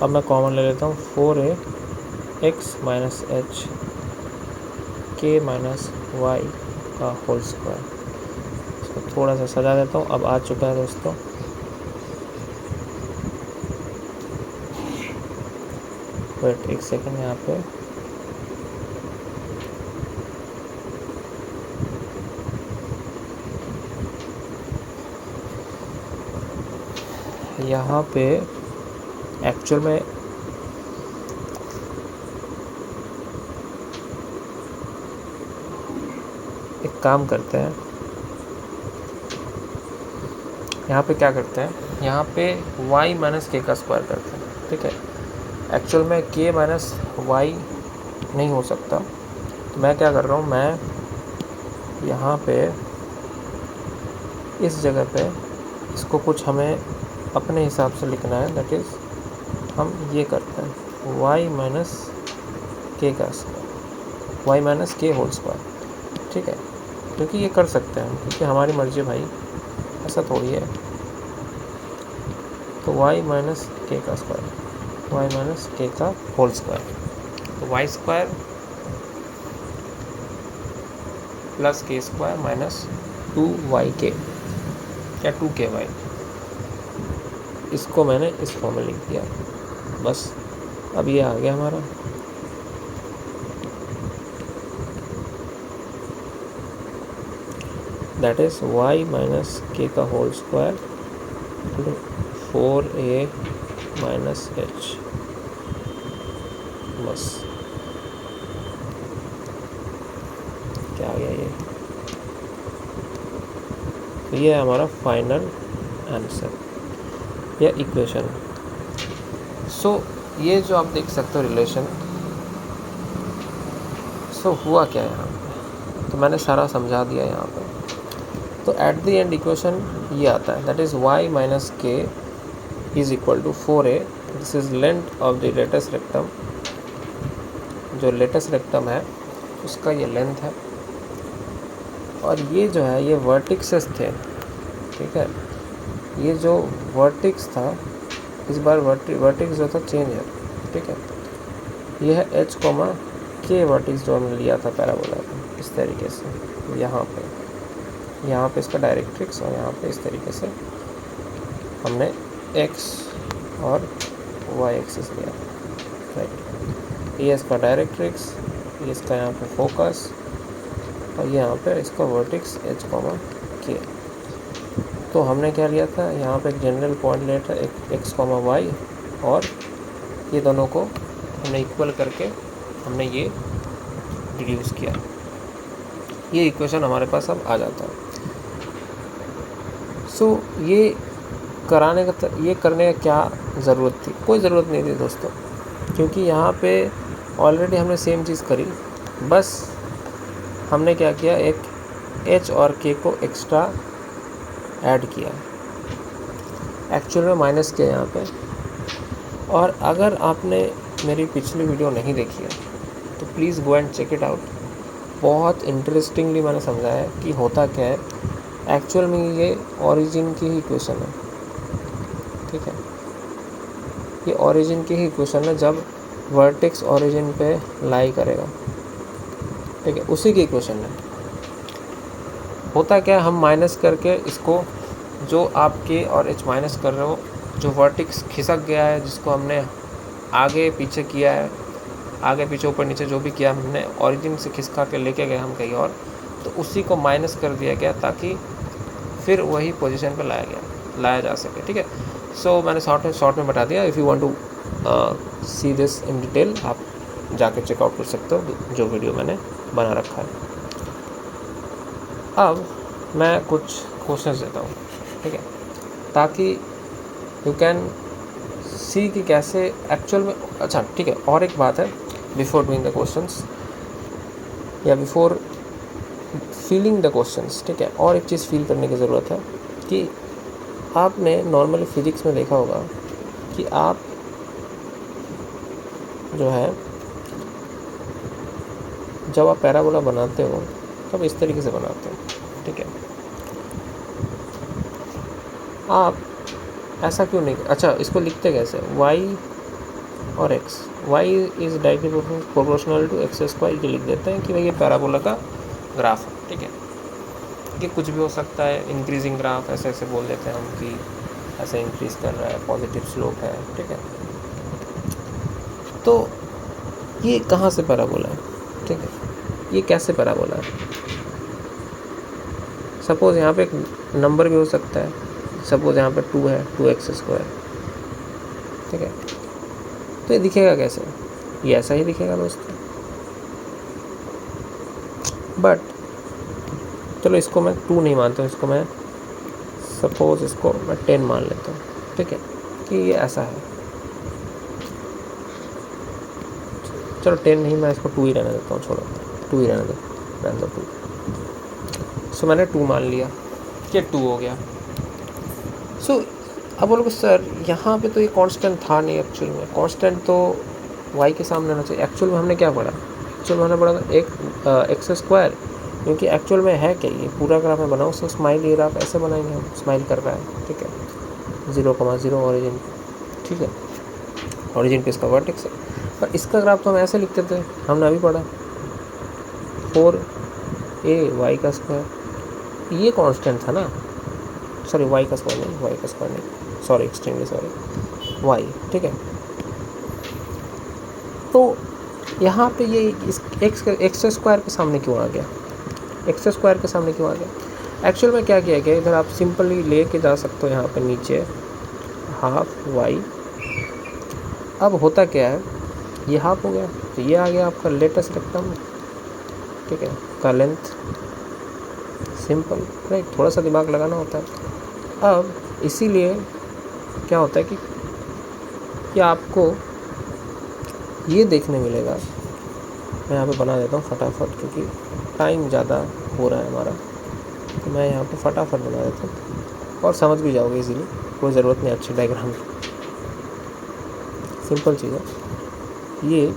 अब मैं कॉमन ले लेता हूँ, 4ax माइनस h के माइनस वाई का होल स्क्वायर। इसको थोड़ा सा सजा देता हूँ, अब आ चुका है दोस्तों। वेट एक सेकंड, यहाँ पे एक्चुअल में एक काम करते हैं, यहाँ पे क्या करते हैं, यहाँ पे y माइनस के का स्क्वायर करते हैं। ठीक है, एक्चुअल में k माइनस वाई नहीं हो सकता, तो मैं क्या कर रहा हूँ, मैं यहाँ पे इस जगह पे इसको कुछ हमें अपने हिसाब से लिखना है। दैट इज़ हम ये करते हैं y माइनस के का स्क्वायर, y माइनस के होल स्क्वायर। ठीक है, क्योंकि ये कर सकते हैं, क्योंकि हमारी मर्जी भाई, ऐसा थोड़ी है। तो y माइनस के का स्क्वायर, y माइनस के का होल स्क्वायर, तो y स्क्वायर प्लस के स्क्वायर माइनस 2yk या 2ky, इसको मैंने इस फॉर्म में लिख दिया। बस अब ये आ गया हमारा। दैट इज y माइनस के का whole square 4a minus h। बस क्या आ गया ये, तो ये है हमारा फाइनल आंसर या इक्वेशन। सो ये जो आप देख सकते हो रिलेशन, सो हुआ क्या है यहाँ पे, तो मैंने सारा समझा दिया यहाँ पे। तो एट द एंड इक्वेशन ये आता है, that is y minus K is equal to 4a। This is length of the latus rectum, जो लेटस रेक्टम है उसका ये लेंथ है, और ये जो है ये वर्टिक्सेस थे। ठीक है, ये जो वर्टिक्स था, इस बार वर्टिक्स जो था चेंज है। ठीक है, ये है h कोमा के वर्टिक्स जो हमने लिया था पैराबोला का, इस तरीके से यहाँ पे इसका डायरेक्ट्रिक्स, और यहाँ पे इस तरीके से हमने x और y एक्सिस लिया। राइट, ये इसका डायरेक्ट्रिक्स, ये इसका यहाँ पे फोकस, और यहाँ पे इसका वर्टिक्स h कोमा के। तो हमने क्या लिया था, यहाँ पे एक जनरल पॉइंट लिया था, एक एक्स कॉमा वाई, और ये दोनों को हमने इक्वल करके हमने ये डिड्यूस किया। ये इक्वेशन हमारे पास अब आ जाता है। सो ये करने का क्या ज़रूरत थी, कोई ज़रूरत नहीं थी दोस्तों, क्योंकि यहाँ पे ऑलरेडी हमने सेम चीज़ करी। बस हमने क्या किया, एक h और k को एक्स्ट्रा ऐड किया, एक्चुअल में माइनस किया यहाँ पे। और अगर आपने मेरी पिछली वीडियो नहीं देखी है तो please go and check it out. बहुत इंटरेस्टिंगली मैंने समझाया है कि होता क्या है। एक्चुअल में ये ओरिजिन की ही इक्वेशन है। ठीक है, ये ओरिजिन की ही इक्वेशन है, जब वर्टेक्स ओरिजिन पे लाई करेगा। ठीक है, उसी की इक्वेशन है। होता क्या है, हम माइनस करके इसको, जो आप के और h माइनस कर रहे हो, जो वर्टिक्स खिसक गया है, जिसको हमने आगे पीछे किया है, आगे पीछे ऊपर नीचे जो भी किया हमने, ओरिजिन से खिसका के लेके गए हम कहीं और, तो उसी को माइनस कर दिया गया ताकि फिर वही पोजीशन पे लाया जा सके। ठीक है, सो मैंने शॉर्ट में बता दिया। If you want to see this in detail, आप जाके चेकआउट कर सकते हो जो वीडियो मैंने बना रखा है। अब मैं कुछ क्वेश्चंस देता हूँ, ठीक है, ताकि यू कैन सी कि कैसे एक्चुअल में। अच्छा ठीक है, और एक बात है, बिफोर डूइंग द क्वेश्चंस या बिफोर फीलिंग द क्वेश्चंस, ठीक है, और एक चीज़ फील करने की ज़रूरत है कि आपने नॉर्मली फिजिक्स में देखा होगा कि आप जो है, जब आप पैराबोला बनाते हो तब इस तरीके से बनाते हो। ठीक है, आप ऐसा क्यों नहीं, अच्छा इसको लिखते कैसे, y और x, Y is directly proportional to X square, ये लिख देते हैं कि भाई ये पैराबोला का ग्राफ है, ठीक है। कि कुछ भी हो सकता है, इंक्रीजिंग ग्राफ ऐसे ऐसे बोल देते हैं हम कि ऐसे इंक्रीज कर रहा है, पॉजिटिव स्लोप है, ठीक है। तो ये कहाँ से पैराबोला है, ठीक है, ये कैसे पैराबोला है। सपोज़ यहाँ पे एक नंबर भी हो सकता है, सपोज़ यहाँ पे 2 है, 2x स्क्वायर, ठीक है। तो ये दिखेगा कैसे, ये ऐसा ही दिखेगा दोस्तों। बट चलो इसको मैं 2 नहीं मानता हूँ, इसको मैं सपोज़ इसको मैं 10 मान लेता हूँ, ठीक है, कि ये ऐसा है। चलो 10 नहीं, मैं इसको 2 ही रहने देता हूँ, छोड़ो 2 ही रहने दो 2। सो मैंने 2 मान लिया, ये 2 हो गया। सो अब बोलोगे सर यहाँ पे तो ये कांस्टेंट था नहीं, एक्चुअल में कांस्टेंट तो y के सामने आना चाहिए। एक्चुअल में हमने क्या पढ़ा, एक्चुअल में हमने पढ़ा था एक एक्स स्क्वायर, क्योंकि एक्चुअल में है क्या, ये पूरा ग्राफ में बनाओ, उसको स्माइल ये ग्राफ ऐसे बनाएंगे हम, स्माइल कर रहा है, ठीक है, 0,0 ओरिजिन, ठीक है, ओरिजिन पे इसका वर्टेक्स है। पर इसका ग्राफ तो हम ऐसे लिखते थे, हमने अभी पढ़ा 4a y का स्क्वायर, ये कांस्टेंट था ना, सॉरी y का स्क्वायर नहीं, सॉरी एक्सट्रीमली सॉरी, y, ठीक है। तो यहाँ पे ये इस एक्स स्क्वायर के सामने क्यों आ गया, एक्स स्क्वायर के सामने क्यों आ गया। एक्चुअल में क्या किया गया, इधर आप सिंपली ले के जा सकते हो, यहाँ पे नीचे हाफ y, अब होता क्या है, ये हाफ हो गया, तो ये आ गया आपका लेटेस्ट रेक्टम, ठीक है, का लेंथ, सिंपल, राइट, थोड़ा सा दिमाग लगाना होता है। अब इसीलिए क्या होता है कि आपको ये देखने मिलेगा, मैं यहाँ पे बना देता हूँ फटाफट, क्योंकि टाइम ज़्यादा हो रहा है हमारा, तो मैं यहाँ पे फटाफट बना देता हूँ और समझ भी जाओगे इजीली, कोई ज़रूरत नहीं अच्छी डायग्राम की, सिंपल चीज़ है ये।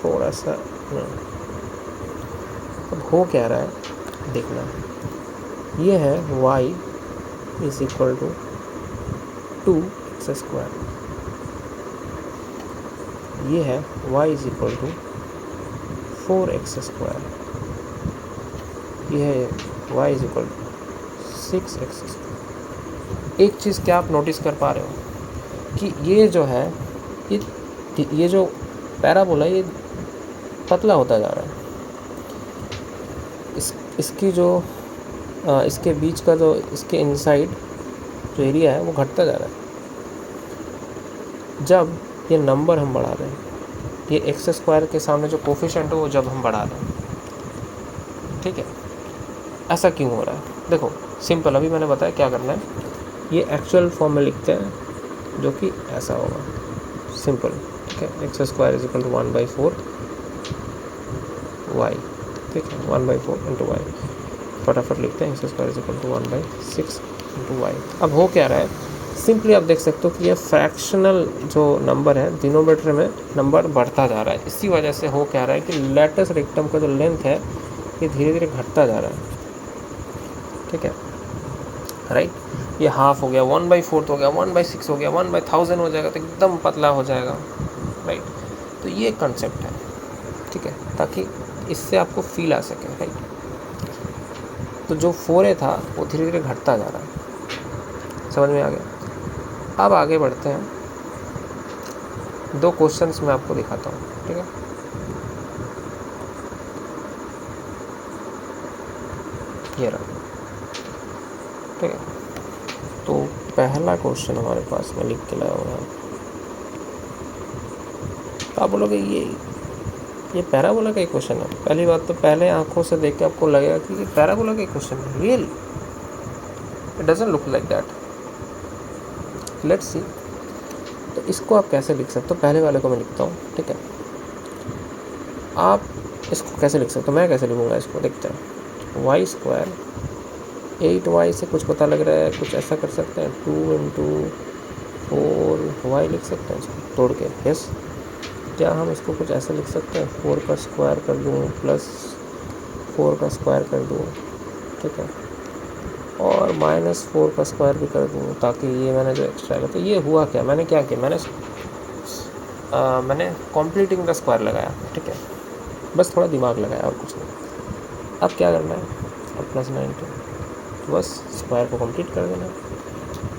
थोड़ा सा अब हो क्या रहा है देखना, ये है y is equal to 2x square, ये है y is equal to 4x square, ये है y is equal to 6x square. एक चीज़ क्या आप नोटिस कर पा रहे हो कि ये जो है, ये जो पैराबोला ये पतला होता जा रहा है, इसकी जो इसके बीच का जो इसके इनसाइड जो एरिया है वो घटता जा रहा है। जब ये नंबर हम बढ़ा रहे हैं, ये एक्स स्क्वायर के सामने जो कोफिशिएंट है वो जब हम बढ़ा रहे हैं, ठीक है, ऐसा क्यों हो रहा है। देखो सिंपल, अभी मैंने बताया क्या करना है, ये एक्चुअल फॉर्म में लिखते हैं जो कि ऐसा होगा, सिंपल, ठीक है, X square is equal to 1/4 y, ठीक है, 1/4 इंटू वाई, फटाफट लिखते हैं, x square is equal to 1/6 into Y. अब हो क्या रहा है, सिंपली आप देख सकते हो कि ये फ्रैक्शनल जो नंबर है, डिनोमिनेटर में नंबर बढ़ता जा रहा है। इसी वजह से हो क्या रहा है कि लेटेस्ट रेक्टम का जो लेंथ है ये धीरे धीरे घटता जा रहा है, ठीक है, राइट। ये हाफ हो गया, 1/4 हो गया, 1/6 हो गया, 1/1000 हो जाएगा, तो एकदम पतला हो जाएगा, राइट। तो ये कंसेप्ट है, ठीक है, ताकि इससे आपको फील आ सके, राइट। तो जो 4a था वो धीरे धीरे घटता जा रहा है, समझ में आ गया। अब आगे बढ़ते हैं, 2 क्वेश्चंस मैं आपको दिखाता हूँ, ठीक है। ये रहा, ठीक है। तो पहला क्वेश्चन हमारे पास मैं लिख के लाया हूँ यहाँ, तो आप बोलोगे ये पैराबोला का ही क्वेश्चन है। पहली बात तो पहले आंखों से देख के आपको लगेगा कि ये पैराबोला का ही क्वेश्चन है, really it doesn't look like that, let's see. तो इसको आप कैसे लिख सकते हो, पहले वाले को मैं लिखता हूँ, ठीक है। आप इसको कैसे लिख सकते हो, मैं कैसे लिखूँगा इसको, देखते हैं। वाई स्क्वायर 8y से कुछ पता लग रहा है, कुछ ऐसा कर सकते हैं, 2 इंटू 4y लिख सकते हैं इसको तोड़ के, यस। क्या हम इसको कुछ ऐसे लिख सकते हैं, 4 का स्क्वायर कर दूँ प्लस 4 का स्क्वायर कर दूँ, ठीक है, और -4 का स्क्वायर भी कर दूँ, ताकि ये मैंने जो एक्स्ट्रा किया, तो ये हुआ क्या, मैंने क्या किया, मैंने कॉम्प्लीटिंग द स्क्वायर लगाया, ठीक है, बस थोड़ा दिमाग लगाया और कुछ नहीं। अब क्या करना है, अब +19, तो बस स्क्वायर को कंप्लीट कर देना,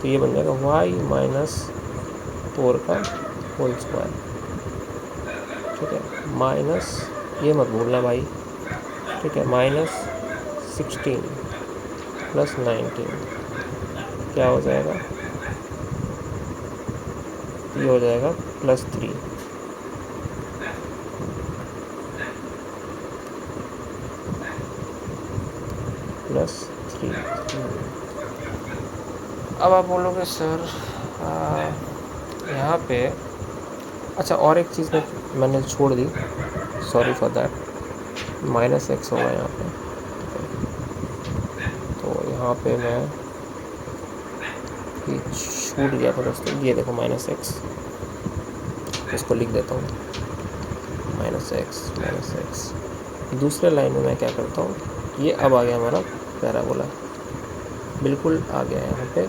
तो ये बन जाएगा y - 4 का होल स्क्वायर, ठीक है, माइनस, ये मत भूलना भाई, ठीक है, -16 + 19 क्या हो जाएगा, ये हो जाएगा +3, +3। अब आप बोलोगे सर यहाँ पे, अच्छा और एक चीज़ मैंने छोड़ दी, सॉरी फॉर दैट, -x होगा यहाँ पे, तो यहाँ पे मैं ये छूट गया था दोस्तों, ये देखो -x, इसको लिख देता हूँ, -x। दूसरे लाइन में मैं क्या करता हूँ, ये अब आ गया हमारा पैराबोला, बिल्कुल आ गया, यहाँ पे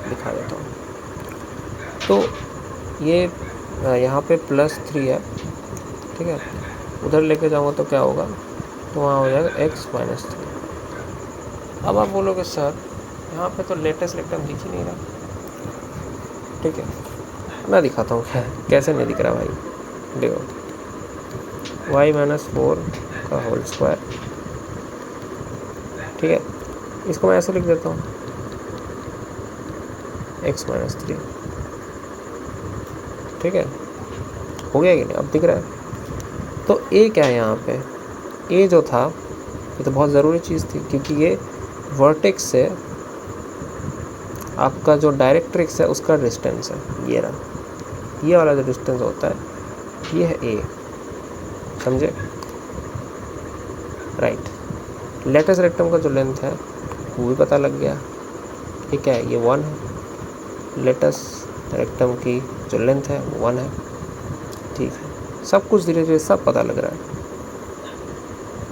दिखा देता हूँ, तो ये यहाँ पे +3 है, ठीक है, उधर लेके जाऊँगा तो क्या होगा, तो वहाँ हो जाएगा x - 3। अब आप बोलोगे सर यहाँ पे तो लेटेस्ट रेक्टम दिख ही नहीं रहा, ठीक है, मैं दिखाता हूँ कैसे नहीं दिख रहा भाई, देखो, y - 4 का होल स्क्वायर, ठीक है, इसको मैं ऐसे लिख देता हूँ, x - 3, ठीक है, हो गया कि नहीं, अब दिख रहा है। तो a क्या है यहाँ पे, a जो था ये तो बहुत ज़रूरी चीज़ थी, क्योंकि ये वर्टेक्स से आपका जो डायरेक्ट्रिक्स है उसका डिस्टेंस है, ये रहा, ये वाला जो डिस्टेंस होता है ये है a, समझे, राइट। लेटेस्ट रेक्टम का जो लेंथ है वो भी पता लग गया, ये क्या है, ये 1 है, लेटेस्ट रेक्टम की जो लेंथ है वो 1 है, ठीक है, सब कुछ धीरे धीरे सब पता लग रहा है।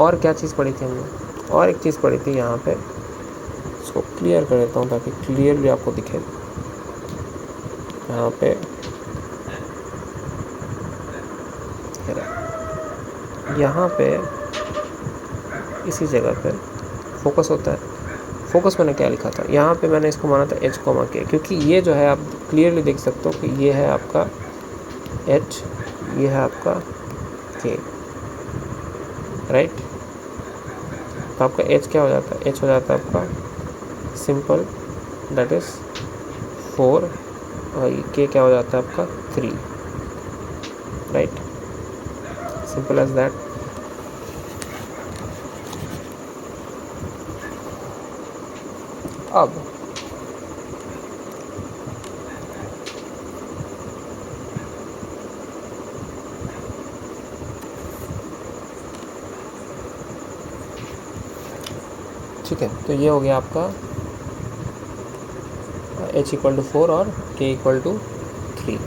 और क्या चीज़ पढ़ी थी हमने, और एक चीज़ पढ़ी थी यहाँ पे, इसको क्लियर कर देता हूँ ताकि क्लियरली आपको दिखे, यहाँ पे यहाँ पे इसी जगह पे फोकस होता है, फोकस मैंने क्या लिखा था, यहाँ पे मैंने इसको माना था h, k, क्योंकि ये जो है आप क्लियरली देख सकते हो कि ये है आपका h, ये है आपका k, राइट। तो आपका h क्या हो जाता है, h हो जाता है आपका सिंपल, दैट इज़ 4, और k क्या हो जाता है आपका 3, राइट, सिंपल एज दैट। अब ठीक है, तो ये हो गया आपका h = 4 और k = 3।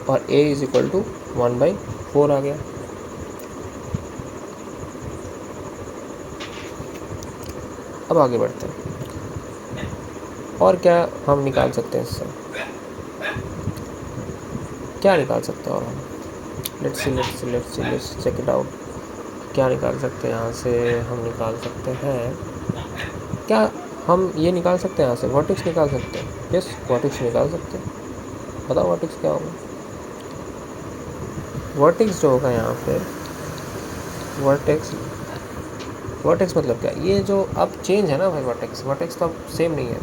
और a = 1/4 आ गया। अब आगे बढ़ते हैं, और क्या हम निकाल सकते हैं इससे, क्या निकाल सकते हैं, और हम लेट्स चेक इट आउट, क्या निकाल सकते हैं यहाँ से, हम निकाल सकते हैं, क्या हम ये निकाल सकते हैं यहाँ से, वर्टेक्स निकाल सकते हैं, यस वर्टेक्स निकाल सकते हैं, बताओ वर्टेक्स क्या होगा, वर्टेक्स जो होगा यहाँ पे, वर्टेक्स मतलब क्या, ये जो अब चेंज है ना भाई, वर्टेक्स तो अब सेम नहीं है,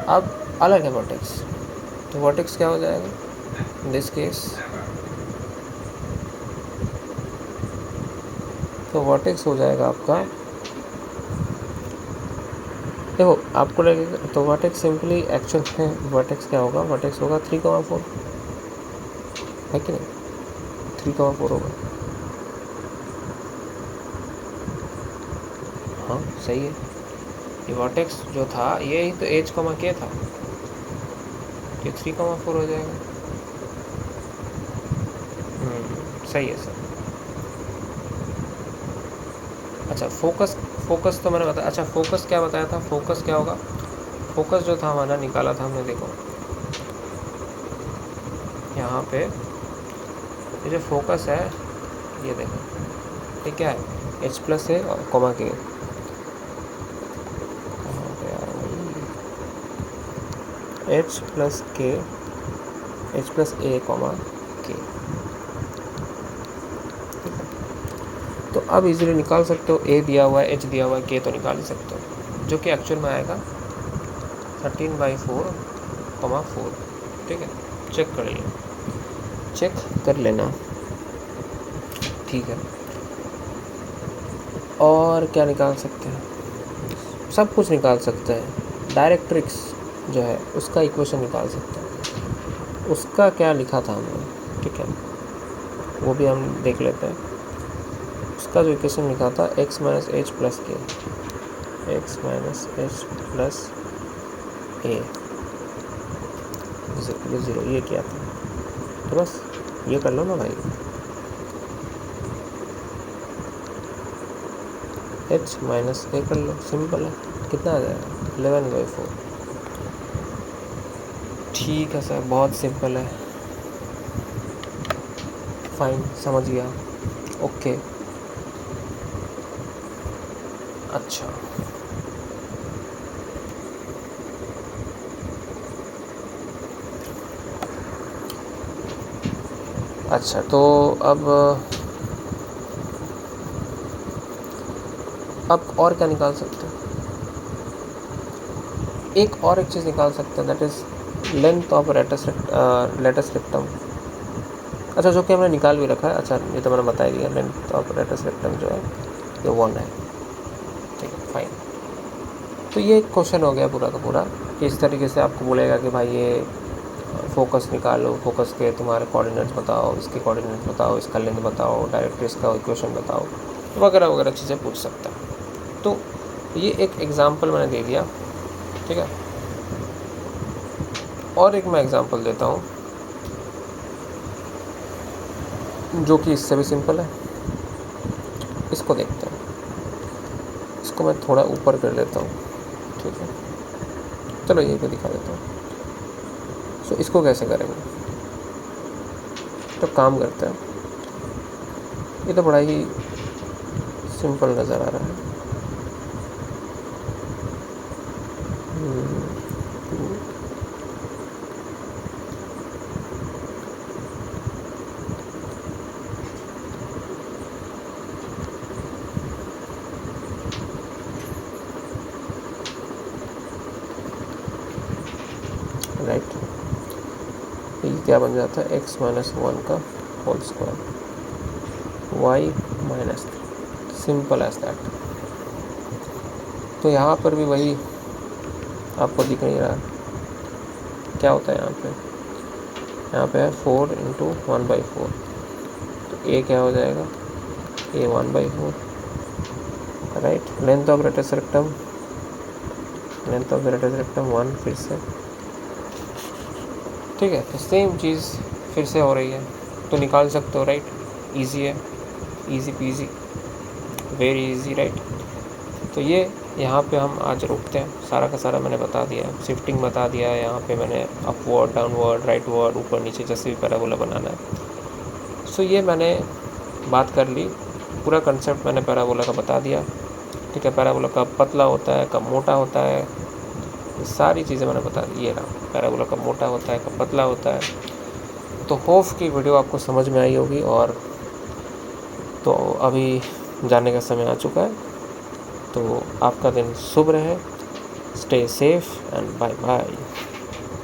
अब अलग है वर्टेक्स, तो वर्टेक्स क्या हो जाएगा इन दिस केस, तो वर्टेक्स हो जाएगा आपका, देखो आपको लगेगा, तो वर्टेक्स सिंपली एक्चुअल में वर्टेक्स क्या होगा, वर्टेक्स होगा 3,4, है कि नहीं, 3,4 होगा, हाँ सही है, ये वर्टेक्स जो था ये ही तो h, k था, ये 3,4 हो जाएगा। सही है सर। अच्छा फोकस तो मैंने बताया। अच्छा फोकस क्या बताया था, फोकस क्या होगा, फोकस जो था हमारा निकाला था हमने, देखो यहाँ पे ये जो फोकस है, ये देखो ये क्या है, एच प्लस है और कॉमा के, कहाँ पे यार वही एच प्लस के, एच प्लस ए कॉमा के। तो अब इजीली निकाल सकते हो, ए दिया हुआ है, एच दिया हुआ है, के तो निकाल ही सकते हो, जो कि एक्चुअल में आएगा 13/4,4। ठीक है, चेक कर लेना, चेक कर लेना। ठीक है, और क्या निकाल सकते हैं, सब कुछ निकाल सकते हैं। डायरेक्ट्रिक्स जो है उसका इक्वेशन निकाल सकते हैं, उसका क्या लिखा था हमने, ठीक है वो भी हम देख लेते हैं। उसका जो इक्वेशन लिखा था x माइनस एच प्लस के, एक्स माइनस एच प्लस ए ज़ीरो, ये क्या था, तो बस ये कर लो ना भाई, h माइनस ए कर लो, सिंपल है, कितना आ जाएगा 11/4। ठीक है सर, बहुत सिंपल है, फाइन, समझ गया, ओके। अच्छा अच्छा, तो अब और क्या निकाल सकते हैं, एक और एक चीज़ निकाल सकते हैं, that is length of latus rectum. अच्छा, जो कि हमने निकाल भी रखा है। अच्छा, ये तो मैंने बता ही दिया, लेंथ ऑफ लेटस रेक्टम जो है ये 1 है। ठीक है, फाइन। तो ये एक क्वेश्चन हो गया पूरा का पूरा, कि इस तरीके से आपको बोलेगा कि भाई ये फोकस निकालो, फोकस के तुम्हारे कोऑर्डिनेट्स बताओ, इसके कोऑर्डिनेट्स बताओ, इसका लेंथ बताओ, डायरेक्ट्रिक्स का इक्वेशन बताओ, वगैरह वगैरह चीज़ें पूछ सकता है। तो ये एक एग्जांपल मैंने दे दिया, ठीक है। और एक मैं एग्जांपल देता हूँ जो कि इससे भी सिंपल है, इसको देखते हैं। इसको मैं थोड़ा ऊपर कर लेता हूँ, ठीक है, चलो यही पे दिखा देता हूँ। सो इसको कैसे करेंगे, तो काम करते हैं, ये तो बड़ा ही सिंपल नज़र आ रहा है। राइट, ये क्या बन जाता है, x माइनस 1 का whole square, y minus 3, simple as that. तो यहाँ पर भी वही आपको दिख नहीं रहा क्या होता है यहाँ पे है 4 इंटू 1/4, तो a क्या हो जाएगा, a 1/4, right. Length of latus rectum, length of latus rectum 1, फिर से, ठीक है। तो सेम चीज़ फिर से हो रही है, तो निकाल सकते हो, राइट। इजी है, easy PG, very easy, right. तो ये यहाँ पे हम आज रुकते हैं, सारा का सारा मैंने बता दिया है, शिफ्टिंग बता दिया है, यहाँ पे मैंने अपवर्ड, डाउनवर्ड, राइटवर्ड, ऊपर नीचे जैसे भी पैराबोला बनाना है। सो ये मैंने बात कर ली, पूरा कंसेप्ट मैंने पैराबोला का बता दिया, ठीक है। पैराबोला कब पतला होता है, कब मोटा होता है, ये सारी चीज़ें मैंने बता दी। ये रहा, पैराबोला कब मोटा होता है, कब पतला होता है। तो होप की वीडियो आपको समझ में आई होगी, और तो अभी जाने का समय आ चुका है, तो आपका दिन शुभ रहे, stay safe and bye bye.